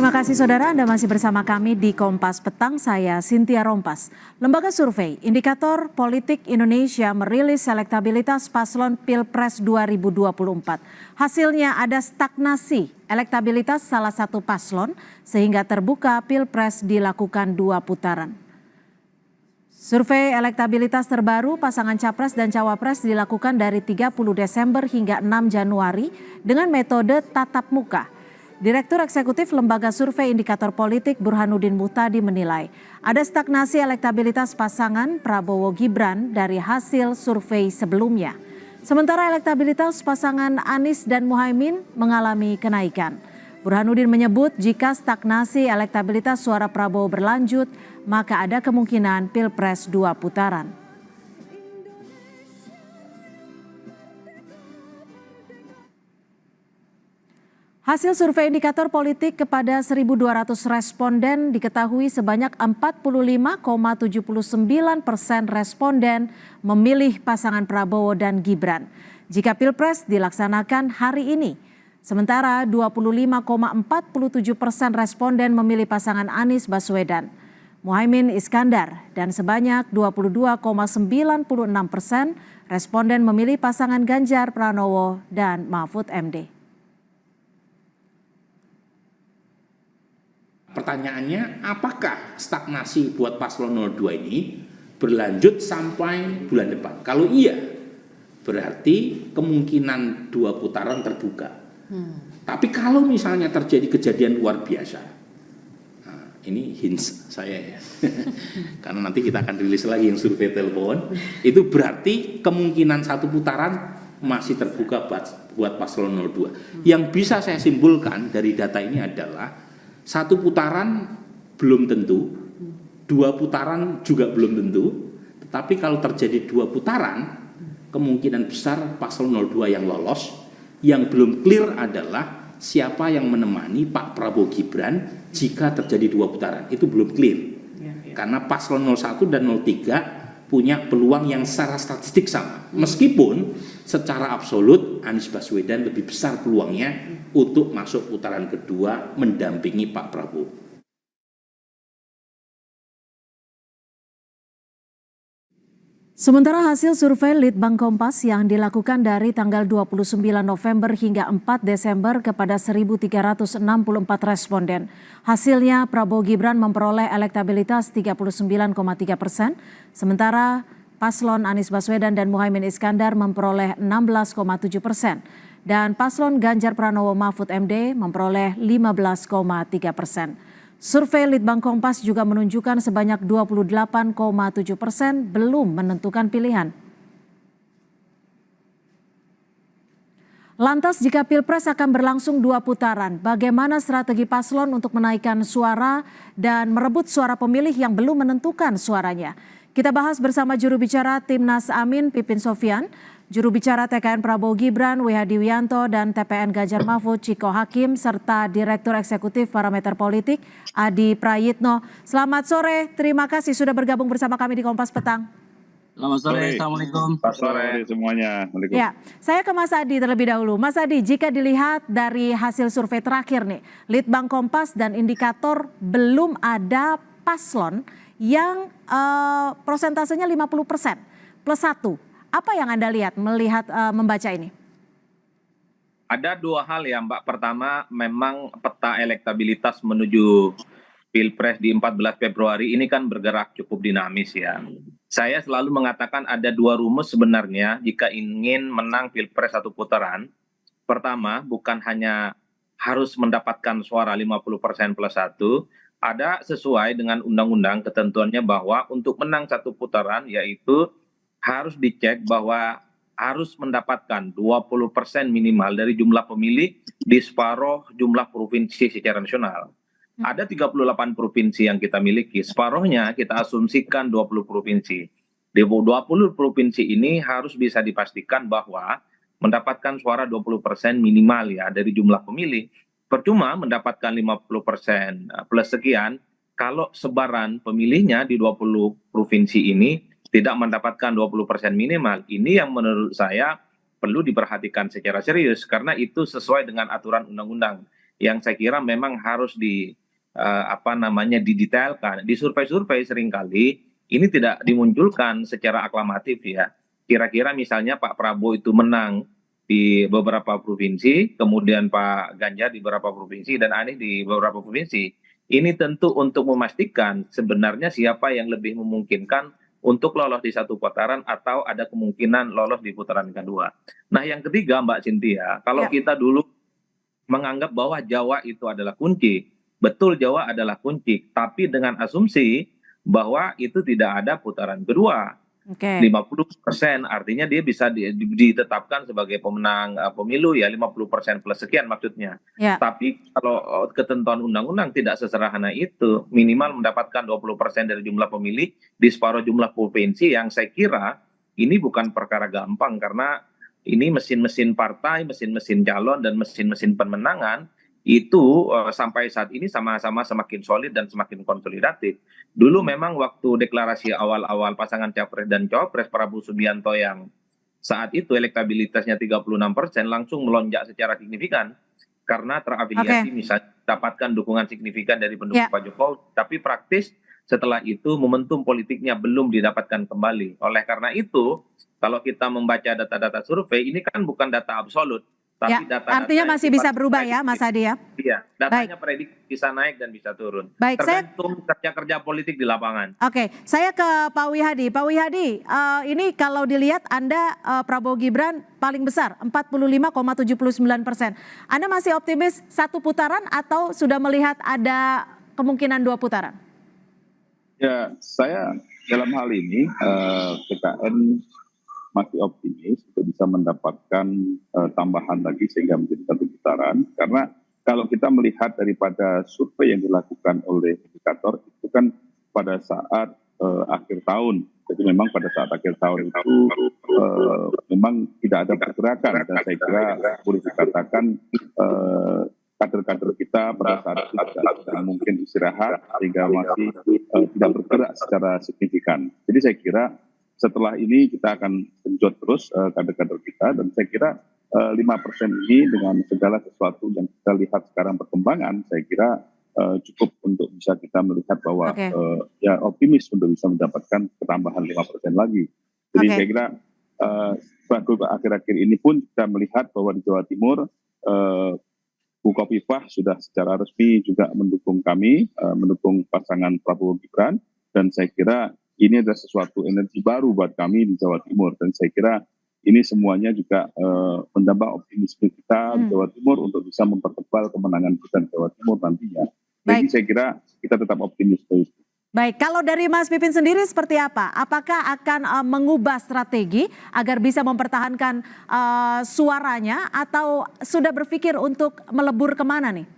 Terima kasih saudara, Anda masih bersama kami di Kompas Petang, saya Cynthia Rompas. Lembaga survei Indikator Politik Indonesia merilis elektabilitas paslon Pilpres 2024. Hasilnya ada stagnasi elektabilitas salah satu paslon sehingga terbuka Pilpres dilakukan 2 putaran. Survei elektabilitas terbaru pasangan Capres dan Cawapres dilakukan dari 30 Desember hingga 6 Januari dengan metode tatap muka. Direktur Eksekutif Lembaga Survei Indikator Politik Burhanuddin Muhtadi menilai ada stagnasi elektabilitas pasangan Prabowo Gibran dari hasil survei sebelumnya. Sementara elektabilitas pasangan Anies dan Muhaimin mengalami kenaikan. Burhanuddin menyebut jika stagnasi elektabilitas suara Prabowo berlanjut, maka ada kemungkinan Pilpres 2 putaran. Hasil survei indikator politik kepada 1.200 responden diketahui sebanyak 45,79% responden memilih pasangan Prabowo dan Gibran jika Pilpres dilaksanakan hari ini. Sementara 25,47% responden memilih pasangan Anies Baswedan, Muhaimin Iskandar, dan sebanyak 22,96% responden memilih pasangan Ganjar Pranowo dan Mahfud MD. Pertanyaannya, apakah stagnasi buat paslon 02 ini berlanjut sampai bulan depan? Kalau iya, berarti kemungkinan 2 putaran terbuka. Tapi kalau misalnya terjadi kejadian luar biasa, nah, ini hints saya ya, karena nanti kita akan rilis lagi yang survei telepon, itu berarti kemungkinan 1 putaran masih terbuka buat paslon 02. Yang bisa saya simpulkan dari data ini adalah 1 putaran belum tentu, 2 putaran juga belum tentu, tetapi kalau terjadi 2 putaran, kemungkinan besar paslon 02 yang lolos. Yang belum clear adalah siapa yang menemani Pak Prabowo Gibran jika terjadi 2 putaran, itu belum clear. Karena paslon 01 dan 03 punya peluang yang secara statistik sama. Meskipun secara absolut Anies Baswedan lebih besar peluangnya untuk masuk putaran kedua mendampingi Pak Prabowo. Sementara hasil survei Litbang Kompas yang dilakukan dari tanggal 29 November hingga 4 Desember kepada 1.364 responden. Hasilnya Prabowo Gibran memperoleh elektabilitas 39,3%, sementara paslon Anies Baswedan dan Muhaimin Iskandar memperoleh 16,7%, dan paslon Ganjar Pranowo Mahfud MD memperoleh 15,3%. Survei Litbang Kompas juga menunjukkan sebanyak 28,7% belum menentukan pilihan. Lantas jika Pilpres akan berlangsung 2 putaran, bagaimana strategi paslon untuk menaikkan suara dan merebut suara pemilih yang belum menentukan suaranya? Kita bahas bersama juru bicara Timnas Amin Pipin Sofian, juru bicara TKN Prabowo Gibran W.Hadi Wianto, dan TPN Ganjar Mahfud Ciko Hakim, serta Direktur Eksekutif Parameter Politik Adi Prayitno. Selamat sore, terima kasih sudah bergabung bersama kami di Kompas Petang. Selamat sore, Assalamualaikum. Selamat sore semuanya. Ya, saya ke Mas Adi terlebih dahulu. Mas Adi, jika dilihat dari hasil survei terakhir nih, Litbang Kompas dan Indikator belum ada paslon yang prosentasenya 50% plus 1. Apa yang Anda lihat membaca ini? Ada 2 hal ya Mbak. Pertama, memang peta elektabilitas menuju Pilpres di 14 Februari ini kan bergerak cukup dinamis ya. Saya selalu mengatakan ada 2 rumus sebenarnya jika ingin menang Pilpres 1 putaran. Pertama, bukan hanya harus mendapatkan suara 50% plus 1, ada sesuai dengan undang-undang ketentuannya bahwa untuk menang 1 putaran yaitu harus dicek bahwa harus mendapatkan 20% minimal dari jumlah pemilih di separuh jumlah provinsi secara nasional. Ada 38 provinsi yang kita miliki, separuhnya kita asumsikan 20 provinsi. Di 20 provinsi ini harus bisa dipastikan bahwa mendapatkan suara 20% minimal ya dari jumlah pemilih. Percuma mendapatkan 50% plus sekian kalau sebaran pemilihnya di 20 provinsi ini tidak mendapatkan 20% minimal. Ini yang menurut saya perlu diperhatikan secara serius karena itu sesuai dengan aturan undang-undang. yang saya kira memang harus didetailkan. Di survei-survei seringkali ini tidak dimunculkan secara aklamatif ya. Kira-kira misalnya Pak Prabowo itu menang di beberapa provinsi, kemudian Pak Ganjar di beberapa provinsi, dan Anies di beberapa provinsi. Ini tentu untuk memastikan sebenarnya siapa yang lebih memungkinkan untuk lolos di satu putaran atau ada kemungkinan lolos di putaran kedua. Nah, yang ketiga Mbak Cynthia, kalau Ya. kita dulu menganggap bahwa Jawa itu adalah kunci, betul Jawa adalah kunci, tapi dengan asumsi bahwa itu tidak ada putaran kedua. Oke. 50% artinya dia bisa ditetapkan sebagai pemenang pemilu ya, 50% plus sekian maksudnya. Ya. Tapi kalau ketentuan undang-undang tidak sesederhana itu, minimal mendapatkan 20% dari jumlah pemilih di separuh jumlah provinsi, yang saya kira ini bukan perkara gampang karena ini mesin-mesin partai, mesin-mesin calon, dan mesin-mesin pemenangan itu sampai saat ini sama-sama semakin solid dan semakin konsolidatif. Dulu memang waktu deklarasi awal-awal pasangan capres dan cawapres, Prabowo Subianto yang saat itu elektabilitasnya 36% langsung melonjak secara signifikan karena terafiliasi misalnya dapatkan dukungan signifikan dari pendukung Pak Jokowi, tapi praktis setelah itu momentum politiknya belum didapatkan kembali. Oleh karena itu, kalau kita membaca data-data survei, ini kan bukan data absolut, tapi data-data artinya masih bisa berubah ya, Mas Adi ya? Iya, datanya prediksi bisa naik dan bisa turun. Baik, tergantung kerja-kerja politik di lapangan. Oke, saya ke Pak Wihadi. Pak Wihadi, ini kalau dilihat Anda Prabowo Gibran paling besar 45,79%. Anda masih optimis satu putaran atau sudah melihat ada kemungkinan dua putaran? Ya, saya dalam hal ini PKN masih optimis untuk bisa mendapatkan tambahan lagi sehingga menjadi satu putaran. Karena kalau kita melihat daripada survei yang dilakukan oleh indikator itu kan pada saat akhir tahun. Jadi memang pada saat akhir tahun itu memang tidak ada pergerakan, dan saya kira boleh dikatakan kader-kader kita pada saat itu tidak mungkin istirahat sehingga masih tidak bergerak secara signifikan. Jadi saya kira setelah ini kita akan genjot terus kader-kader kita, dan saya kira 5% ini dengan segala sesuatu yang kita lihat sekarang perkembangan, saya kira cukup untuk bisa kita melihat bahwa ya optimis untuk bisa mendapatkan ketambahan 5% lagi. Jadi saya kira akhir-akhir ini pun kita melihat bahwa di Jawa Timur Bukopifah sudah secara resmi juga mendukung kami, mendukung pasangan Prabowo Gibran, dan saya kira ini adalah sesuatu energi baru buat kami di Jawa Timur, dan saya kira ini semuanya juga menambah optimisme kita di Jawa Timur untuk bisa mempertebal kemenangan kita di Jawa Timur nantinya. Jadi saya kira kita tetap optimis. Baik, kalau dari Mas Pipin sendiri seperti apa? Apakah akan mengubah strategi agar bisa mempertahankan suaranya, atau sudah berpikir untuk melebur kemana nih?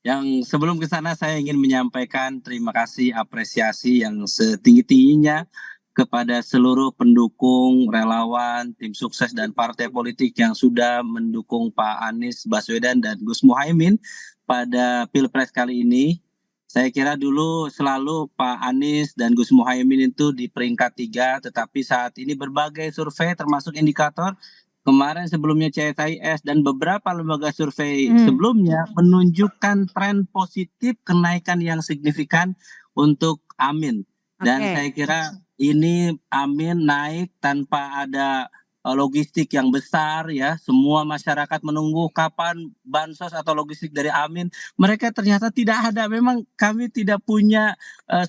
Yang sebelum ke sana saya ingin menyampaikan terima kasih, apresiasi yang setinggi-tingginya kepada seluruh pendukung, relawan, tim sukses dan partai politik yang sudah mendukung Pak Anies Baswedan dan Gus Muhaimin pada Pilpres kali ini. Saya kira dulu selalu Pak Anies dan Gus Muhaimin itu di peringkat 3, tetapi saat ini berbagai survei termasuk indikator kemarin sebelumnya CSIS dan beberapa lembaga survei sebelumnya menunjukkan tren positif kenaikan yang signifikan untuk Amin. Dan saya kira ini Amin naik tanpa ada logistik yang besar ya. Semua masyarakat menunggu kapan bansos atau logistik dari Amin. Mereka ternyata tidak ada. Memang kami tidak punya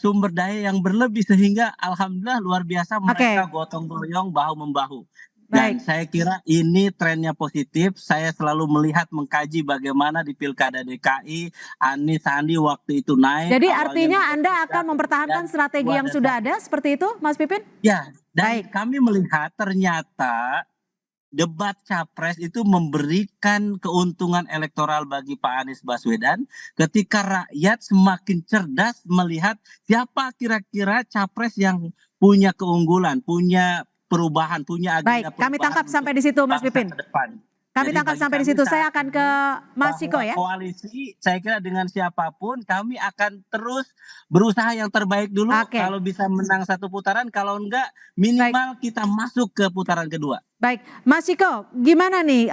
sumber daya yang berlebih, sehingga alhamdulillah luar biasa mereka gotong royong bahu-membahu. Dan saya kira ini trennya positif. Saya selalu melihat, mengkaji bagaimana di Pilkada DKI Anies Sandi waktu itu naik. Jadi artinya Anda akan mempertahankan strategi yang sudah ada seperti itu, Mas Pipin? Ya, dan kami melihat ternyata debat capres itu memberikan keuntungan elektoral bagi Pak Anies Baswedan ketika rakyat semakin cerdas melihat siapa kira-kira capres yang punya keunggulan, punya perubahan, punya agenda perubahan. Kami tangkap sampai di situ, Mas Pipin. Kami Jadi tak akan bagi sampai di kami situ. Saya saat akan ini ke Mas Ciko bahwa ya. koalisi saya kira dengan siapapun kami akan terus berusaha yang terbaik dulu. Oke. Kalau bisa menang satu putaran, kalau enggak Baik. minimal kita masuk ke putaran kedua. Baik, Mas Ciko, gimana nih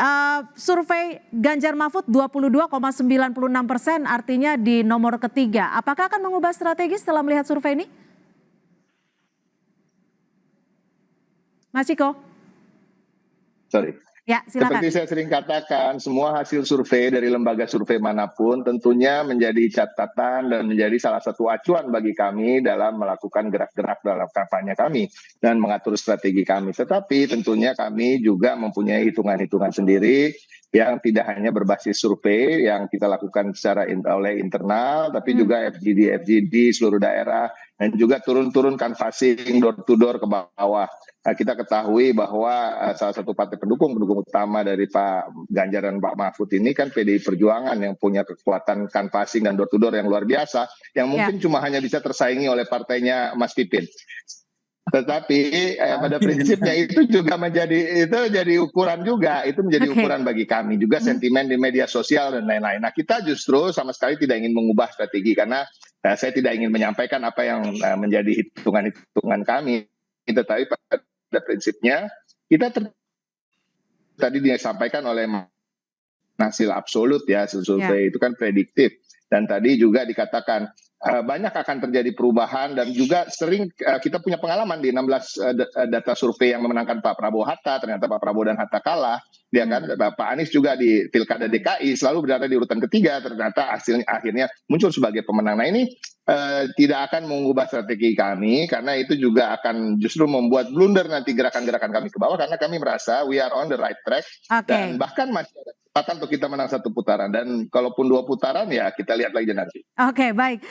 survei Ganjar Mahfud 22,96%, artinya di nomor ketiga. Apakah akan mengubah strategi setelah melihat survei ini? Mas Ciko, Sorry. ya silakan. Seperti saya sering katakan, semua hasil survei dari lembaga survei manapun tentunya menjadi catatan dan menjadi salah satu acuan bagi kami dalam melakukan gerak-gerak dalam kampanye kami dan mengatur strategi kami. Tetapi tentunya kami juga mempunyai hitungan-hitungan sendiri yang tidak hanya berbasis survei yang kita lakukan secara oleh internal, tapi juga FGD seluruh daerah, dan juga turun-turun canvassing door to door ke bawah. Nah, kita ketahui bahwa salah satu partai pendukung utama dari Pak Ganjar dan Pak Mahfud ini kan PDI Perjuangan yang punya kekuatan canvassing dan door to door yang luar biasa, yang mungkin cuma hanya bisa tersaingi oleh partainya Mas Pipin. Tetapi pada prinsipnya itu juga jadi ukuran juga, itu menjadi ukuran bagi kami juga, sentimen di media sosial dan lain-lain. Nah, kita justru sama sekali tidak ingin mengubah strategi karena saya tidak ingin menyampaikan apa yang menjadi hitungan-hitungan kami, tetapi pada prinsipnya kita tadi disampaikan oleh hasil absolut ya, hasil survei itu kan prediktif, dan tadi juga dikatakan banyak akan terjadi perubahan, dan juga sering kita punya pengalaman di 16 data survei yang memenangkan Pak Prabowo Hatta, ternyata Pak Prabowo dan Hatta kalah, ya kan. Pak Anies juga di Pilkada DKI selalu berada di urutan ketiga, ternyata akhirnya muncul sebagai pemenang. Nah, ini tidak akan mengubah strategi kami, karena itu juga akan justru membuat blunder nanti gerakan-gerakan kami ke bawah, karena kami merasa we are on the right track, dan bahkan masih ada kesempatan untuk kita menang satu putaran, dan kalaupun 2 putaran ya kita lihat lagi nanti. Oke, baik.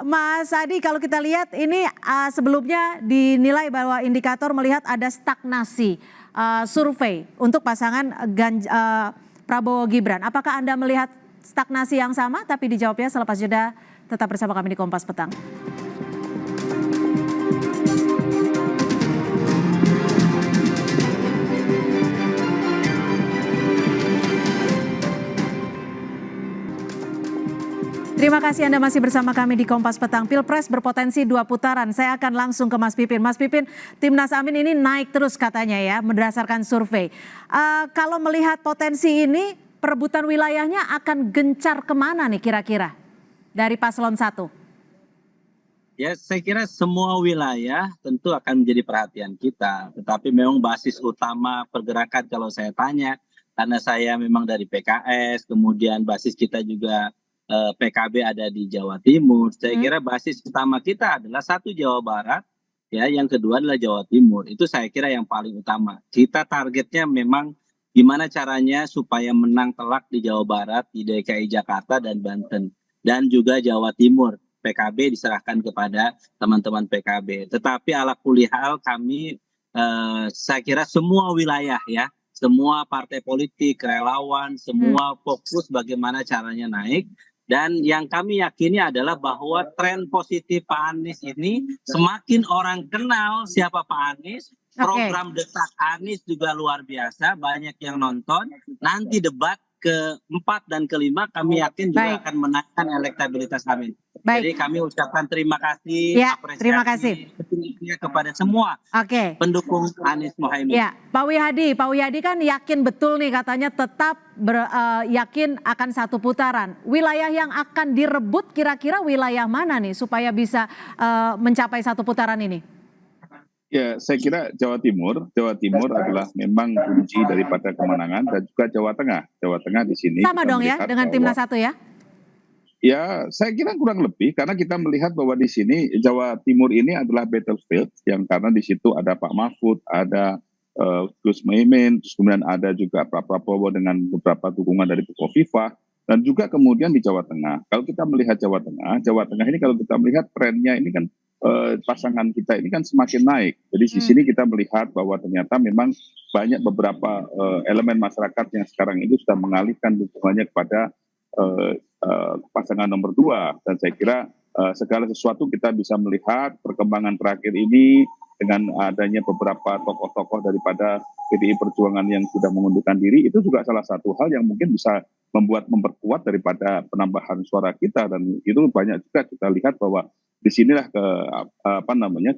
Mas Adi, kalau kita lihat ini sebelumnya dinilai bahwa indikator melihat ada stagnasi survei untuk pasangan Prabowo Gibran. Apakah Anda melihat stagnasi yang sama? Tapi dijawabnya selepas jeda. Tetap bersama kami di Kompas Petang. Terima kasih Anda masih bersama kami di Kompas Petang. Pilpres berpotensi 2 putaran. Saya akan langsung ke Mas Pipin. Mas Pipin, Timnas Amin ini naik terus katanya ya, berdasarkan survei. Kalau melihat potensi ini, perebutan wilayahnya akan gencar kemana nih kira-kira dari paslon 1? Ya, saya kira semua wilayah tentu akan menjadi perhatian kita. Tetapi memang basis utama pergerakan kalau saya tanya, karena saya memang dari PKS, kemudian basis kita juga PKB ada di Jawa Timur. Saya kira basis utama kita adalah satu Jawa Barat, ya, yang kedua adalah Jawa Timur. Itu saya kira yang paling utama. Kita targetnya memang gimana caranya supaya menang telak di Jawa Barat, di DKI Jakarta dan Banten, dan juga Jawa Timur. PKB diserahkan kepada teman-teman PKB. Tetapi ala kulli hal kami saya kira semua wilayah ya, semua partai politik, relawan, semua fokus bagaimana caranya naik. Dan yang kami yakini adalah bahwa tren positif Pak Anies ini semakin orang kenal siapa Pak Anies, program Desak Anies juga luar biasa, banyak yang nonton. Nanti debat ke-4 dan ke-5 kami yakin juga akan menaikkan elektabilitas kami. Jadi kami ucapkan terima kasih, apresiasi, terima kasih kepada semua pendukung Anies Mohaimin. Ya, Pak Wihadi kan yakin betul nih katanya tetap yakin akan satu putaran. Wilayah yang akan direbut kira-kira wilayah mana nih supaya bisa mencapai satu putaran ini? Ya, saya kira Jawa Timur adalah memang kunci daripada kemenangan, dan juga Jawa Tengah. Jawa Tengah di sini sama dong ya dengan Timnas 1 ya? Ya, saya kira kurang lebih, karena kita melihat bahwa di sini Jawa Timur ini adalah battlefield, yang karena di situ ada Pak Mahfud, ada Gus Muhaimin, terus kemudian ada juga Pak Prabowo dengan beberapa dukungan dari Bukoviva, dan juga kemudian di Jawa Tengah. Kalau kita melihat Jawa Tengah ini kalau kita melihat trennya ini kan pasangan kita ini kan semakin naik. Jadi di sini kita melihat bahwa ternyata memang banyak beberapa elemen masyarakat yang sekarang ini sudah mengalihkan dukungannya kepada pasangan nomor 2. Dan saya kira segala sesuatu kita bisa melihat perkembangan terakhir ini dengan adanya beberapa tokoh-tokoh daripada PDI Perjuangan yang sudah mengundurkan diri, itu juga salah satu hal yang mungkin bisa memperkuat daripada penambahan suara kita, dan itu banyak juga kita lihat bahwa disinilah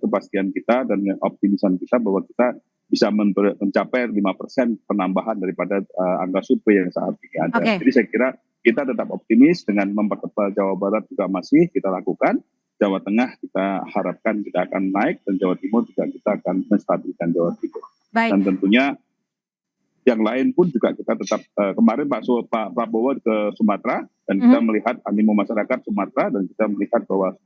kepastian kita dan optimisan kita bahwa kita bisa mencapai 5% penambahan daripada angka survei yang saat ini ada. Oke. Jadi saya kira kita tetap optimis dengan mempertebal Jawa Barat juga masih kita lakukan. Jawa Tengah kita harapkan kita akan naik, dan Jawa Timur juga kita akan menstabilkan Jawa Timur. Baik. Dan tentunya yang lain pun juga kita tetap kemarin Pak Prabowo ke Sumatera, dan kita melihat animo masyarakat Sumatera, dan kita melihat bahwa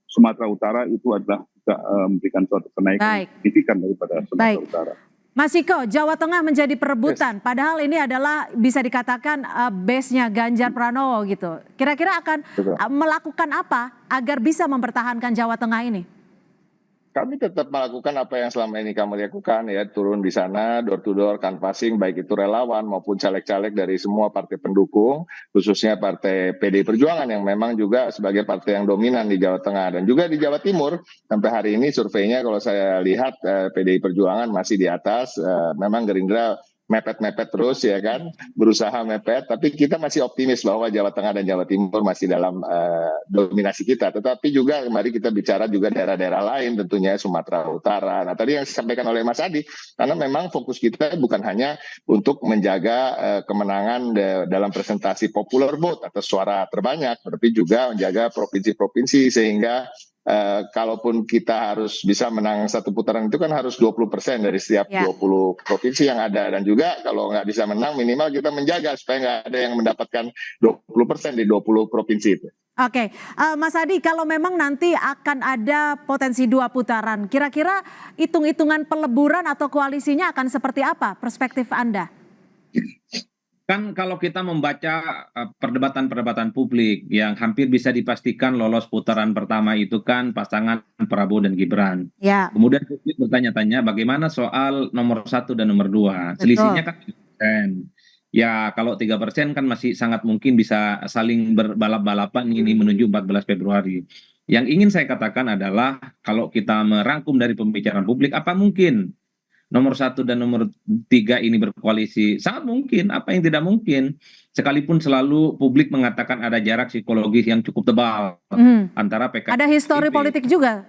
Sumatera Utara itu adalah juga memberikan suatu kenaikan signifikan daripada Sumatera Utara. Mas Ciko, Jawa Tengah menjadi perebutan, padahal ini adalah bisa dikatakan base-nya Ganjar Pranowo gitu. Kira-kira akan melakukan apa agar bisa mempertahankan Jawa Tengah ini? Kami tetap melakukan apa yang selama ini kami lakukan, ya, turun di sana, door to door, canvassing, baik itu relawan maupun caleg-caleg dari semua partai pendukung, khususnya partai PDI Perjuangan yang memang juga sebagai partai yang dominan di Jawa Tengah dan juga di Jawa Timur. Sampai hari ini surveinya kalau saya lihat PDI Perjuangan masih di atas, memang Gerindra mepet-mepet terus, ya kan, berusaha mepet, tapi kita masih optimis bahwa Jawa Tengah dan Jawa Timur masih dalam dominasi kita. Tetapi juga mari kita bicara juga daerah-daerah lain, tentunya Sumatera Utara. Nah, tadi yang disampaikan oleh Mas Adi, karena memang fokus kita bukan hanya untuk menjaga kemenangan dalam presentasi popular vote atau suara terbanyak, tapi juga menjaga provinsi-provinsi, sehingga kalaupun kita harus bisa menang satu putaran itu kan harus 20% dari setiap 20 provinsi yang ada, dan juga kalau nggak bisa menang minimal kita menjaga supaya nggak ada yang mendapatkan 20% di 20 provinsi itu. Oke, Mas Adi, kalau memang nanti akan ada potensi 2 putaran, kira-kira hitung-hitungan peleburan atau koalisinya akan seperti apa perspektif Anda? Kan kalau kita membaca perdebatan-perdebatan publik yang hampir bisa dipastikan lolos putaran pertama itu kan pasangan Prabowo dan Gibran. Ya. Kemudian publik bertanya-tanya bagaimana soal nomor 1 dan nomor 2. Selisihnya kan 3%. Ya kalau 3% kan masih sangat mungkin bisa saling berbalap-balapan ini menuju 14 Februari. Yang ingin saya katakan adalah kalau kita merangkum dari pembicaraan publik, apa mungkin nomor 1 dan nomor 3 ini berkoalisi? Sangat mungkin, apa yang tidak mungkin? Sekalipun selalu publik mengatakan ada jarak psikologis yang cukup tebal antara PKS. Ada histori politik juga.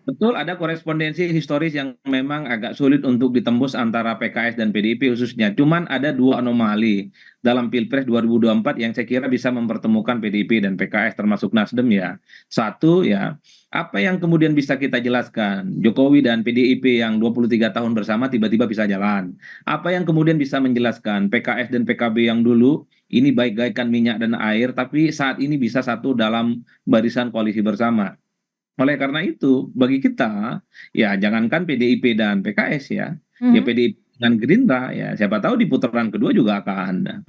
Betul, ada korespondensi historis yang memang agak sulit untuk ditembus antara PKS dan PDIP khususnya. Cuman ada 2 anomali dalam Pilpres 2024 yang saya kira bisa mempertemukan PDIP dan PKS termasuk Nasdem ya. Satu ya, apa yang kemudian bisa kita jelaskan? Jokowi dan PDIP yang 23 tahun bersama tiba-tiba bisa jalan. Apa yang kemudian bisa menjelaskan PKS dan PKB yang dulu ini baik-baikan minyak dan air tapi saat ini bisa satu dalam barisan koalisi bersama. Oleh karena itu, bagi kita, ya jangankan PDIP dan PKS ya PDIP dengan Gerindra, ya siapa tahu di putaran kedua juga akan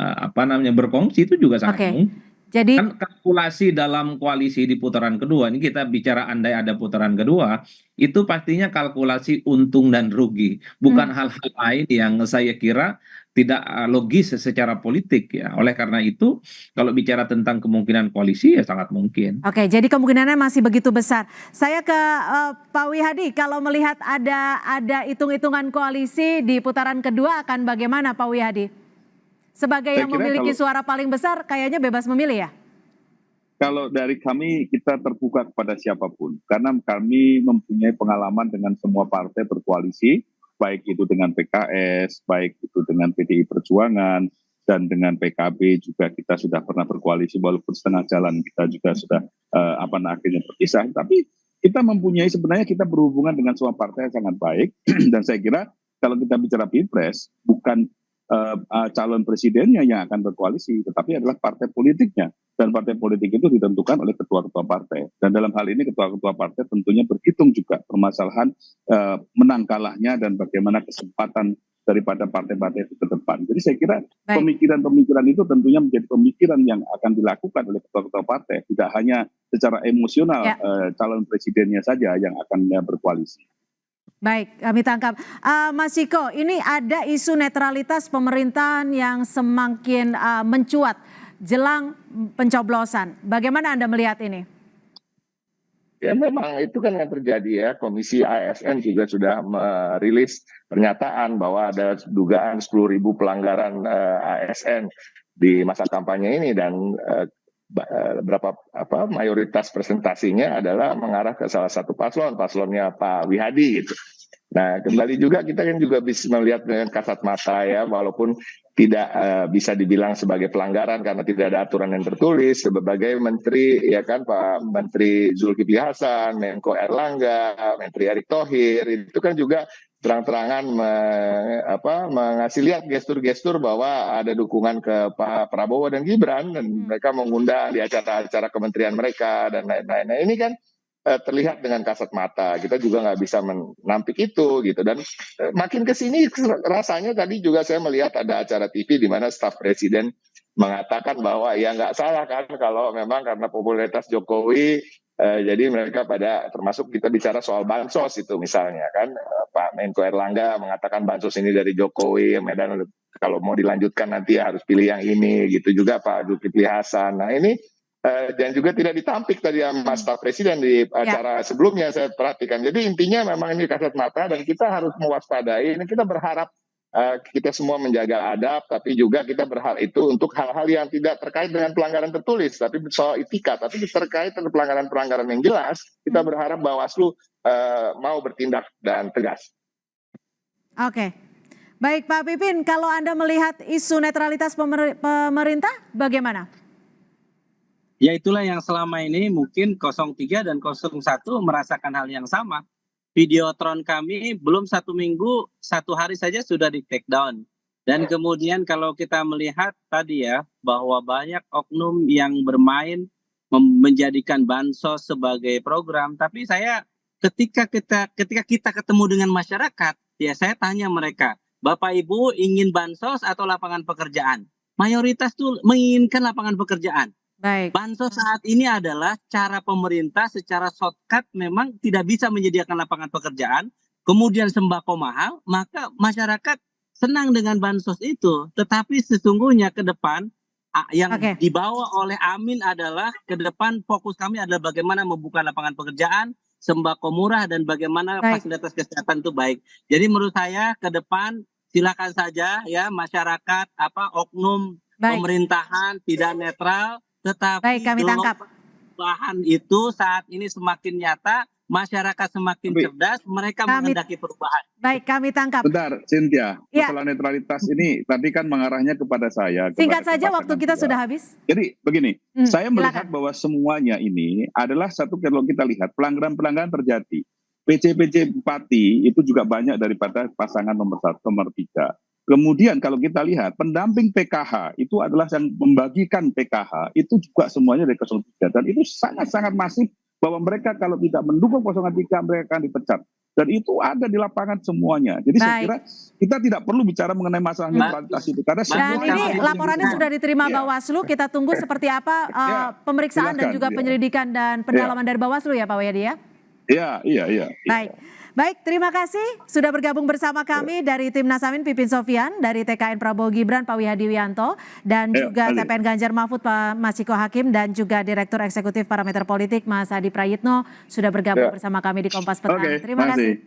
berkongsi, itu juga sangat mungkin. Jadi Kan kalkulasi dalam koalisi di putaran kedua, ini kita bicara andai ada putaran kedua, itu pastinya kalkulasi untung dan rugi, bukan hal-hal lain yang saya kira tidak logis secara politik ya. Oleh karena itu, kalau bicara tentang kemungkinan koalisi ya sangat mungkin. Oke, jadi kemungkinannya masih begitu besar. Saya ke Pak Wihadi, kalau melihat ada hitung-hitungan koalisi di putaran kedua akan bagaimana Pak Wihadi? Sebagai yang memiliki suara paling besar, kayaknya bebas memilih ya? Kalau dari kami, kita terbuka kepada siapapun. Karena kami mempunyai pengalaman dengan semua partai berkoalisi, baik itu dengan PKS, baik itu dengan PDI Perjuangan, dan dengan PKB juga kita sudah pernah berkoalisi, walaupun setengah jalan kita juga sudah akhirnya berpisah. Tapi kita mempunyai, sebenarnya kita berhubungan dengan semua partai yang sangat baik. Dan saya kira kalau kita bicara Pilpres, bukan calon presidennya yang akan berkoalisi, tetapi adalah partai politiknya, dan partai politik itu ditentukan oleh ketua-ketua partai, dan dalam hal ini ketua-ketua partai tentunya berhitung juga permasalahan menang kalahnya dan bagaimana kesempatan daripada partai-partai itu ke depan. Jadi saya kira pemikiran-pemikiran itu tentunya menjadi pemikiran yang akan dilakukan oleh ketua-ketua partai, tidak hanya secara emosional calon presidennya saja yang akan berkoalisi. Baik, kami tangkap. Mas Ciko, ini ada isu netralitas pemerintahan yang semakin mencuat jelang pencoblosan. Bagaimana Anda melihat ini? Ya memang itu kan yang terjadi ya. Komisi ASN juga sudah merilis pernyataan bahwa ada dugaan 10.000 pelanggaran ASN di masa kampanye ini, dan mayoritas presentasinya adalah mengarah ke salah satu paslonnya Pak Wihadi gitu. Nah, kembali juga kita kan juga bisa melihat dengan kasat mata ya, walaupun tidak bisa dibilang sebagai pelanggaran karena tidak ada aturan yang tertulis. Sebagai menteri ya kan, Pak Menteri Zulkifli Hasan, Menko Erlangga, Menteri Erick Thohir, itu kan juga terang-terangan mengasih lihat gestur-gestur bahwa ada dukungan ke Pak Prabowo dan Gibran, dan mereka mengundang di acara-acara kementerian mereka dan lain-lain. Nah, ini kan terlihat dengan kasat mata, kita juga nggak bisa menampik itu gitu. Dan makin kesini rasanya, tadi juga saya melihat ada acara TV di mana staf presiden mengatakan bahwa ya nggak salah kan kalau memang karena popularitas Jokowi, jadi mereka termasuk kita bicara soal bansos itu misalnya kan, Pak Menko Erlangga mengatakan bansos ini dari Jokowi, Medan kalau mau dilanjutkan nanti harus pilih yang ini gitu, juga Pak Zulkifli Hasan. Nah ini dan juga tidak ditampik tadi sama staf presiden di acara sebelumnya saya perhatikan. Jadi intinya memang ini kasat mata dan kita harus mewaspadai. Ini kita berharap kita semua menjaga adab, tapi juga kita berharap itu untuk hal-hal yang tidak terkait dengan pelanggaran tertulis, tapi soal etika, tapi terkait dengan pelanggaran-pelanggaran yang jelas, kita berharap Bawaslu mau bertindak dan tegas. Oke. Baik Pak Pipin, kalau Anda melihat isu netralitas pemerintah bagaimana? Ya itulah yang selama ini mungkin 03 dan 01 merasakan hal yang sama. Videotron kami belum 1 minggu, 1 hari saja sudah di take down. Dan kemudian kalau kita melihat tadi ya, bahwa banyak oknum yang bermain menjadikan bansos sebagai program. Tapi saya ketika kita ketemu dengan masyarakat, ya saya tanya mereka, Bapak Ibu ingin bansos atau lapangan pekerjaan? Mayoritas tuh menginginkan lapangan pekerjaan. Baik. Bansos saat ini adalah cara pemerintah secara shortcut memang tidak bisa menyediakan lapangan pekerjaan, kemudian sembako mahal, maka masyarakat senang dengan bansos itu. Tetapi sesungguhnya ke depan yang dibawa oleh Amin adalah ke depan fokus kami adalah bagaimana membuka lapangan pekerjaan, sembako murah, dan bagaimana fasilitas kesehatan itu baik. Jadi menurut saya ke depan silakan saja ya masyarakat oknum pemerintahan tidak netral. Tetapi kami tangkap. Perubahan itu saat ini semakin nyata, masyarakat semakin cerdas, mereka menghendaki perubahan. Baik, kami tangkap. Bentar, Cynthia, masalah netralitas ini tadi kan mengarahnya kepada saya. Singkat saja, waktu kita sudah habis. Jadi begini, saya melihat bahwa semuanya ini adalah satu, kalau kita lihat pelanggaran-pelanggaran terjadi. PC-PC Bupati itu juga banyak daripada pasangan nomor 1, nomor 3. Kemudian kalau kita lihat pendamping PKH itu adalah yang membagikan PKH itu juga semuanya dari 03, dan itu sangat-sangat masif bahwa mereka kalau tidak mendukung 03 mereka akan dipecat, dan itu ada di lapangan semuanya. Jadi saya kira kita tidak perlu bicara mengenai masalah netralitas itu karena dan ini laporannya sudah diterima Bawaslu, kita tunggu seperti apa pemeriksaan dan juga penyelidikan dan pendalaman dari Bawaslu ya Pak Wiyadi ya. Iya. Baik, terima kasih sudah bergabung bersama kami dari Timnas Amin Pipin Sofian, dari TKN Prabowo Gibran Pak Wihadi Wianto, dan juga TPN Ganjar Mahfud Pak Mas Ciko Hakim, dan juga Direktur Eksekutif Parameter Politik Mas Adi Prayitno sudah bergabung bersama kami di Kompas Petang. Terima kasih.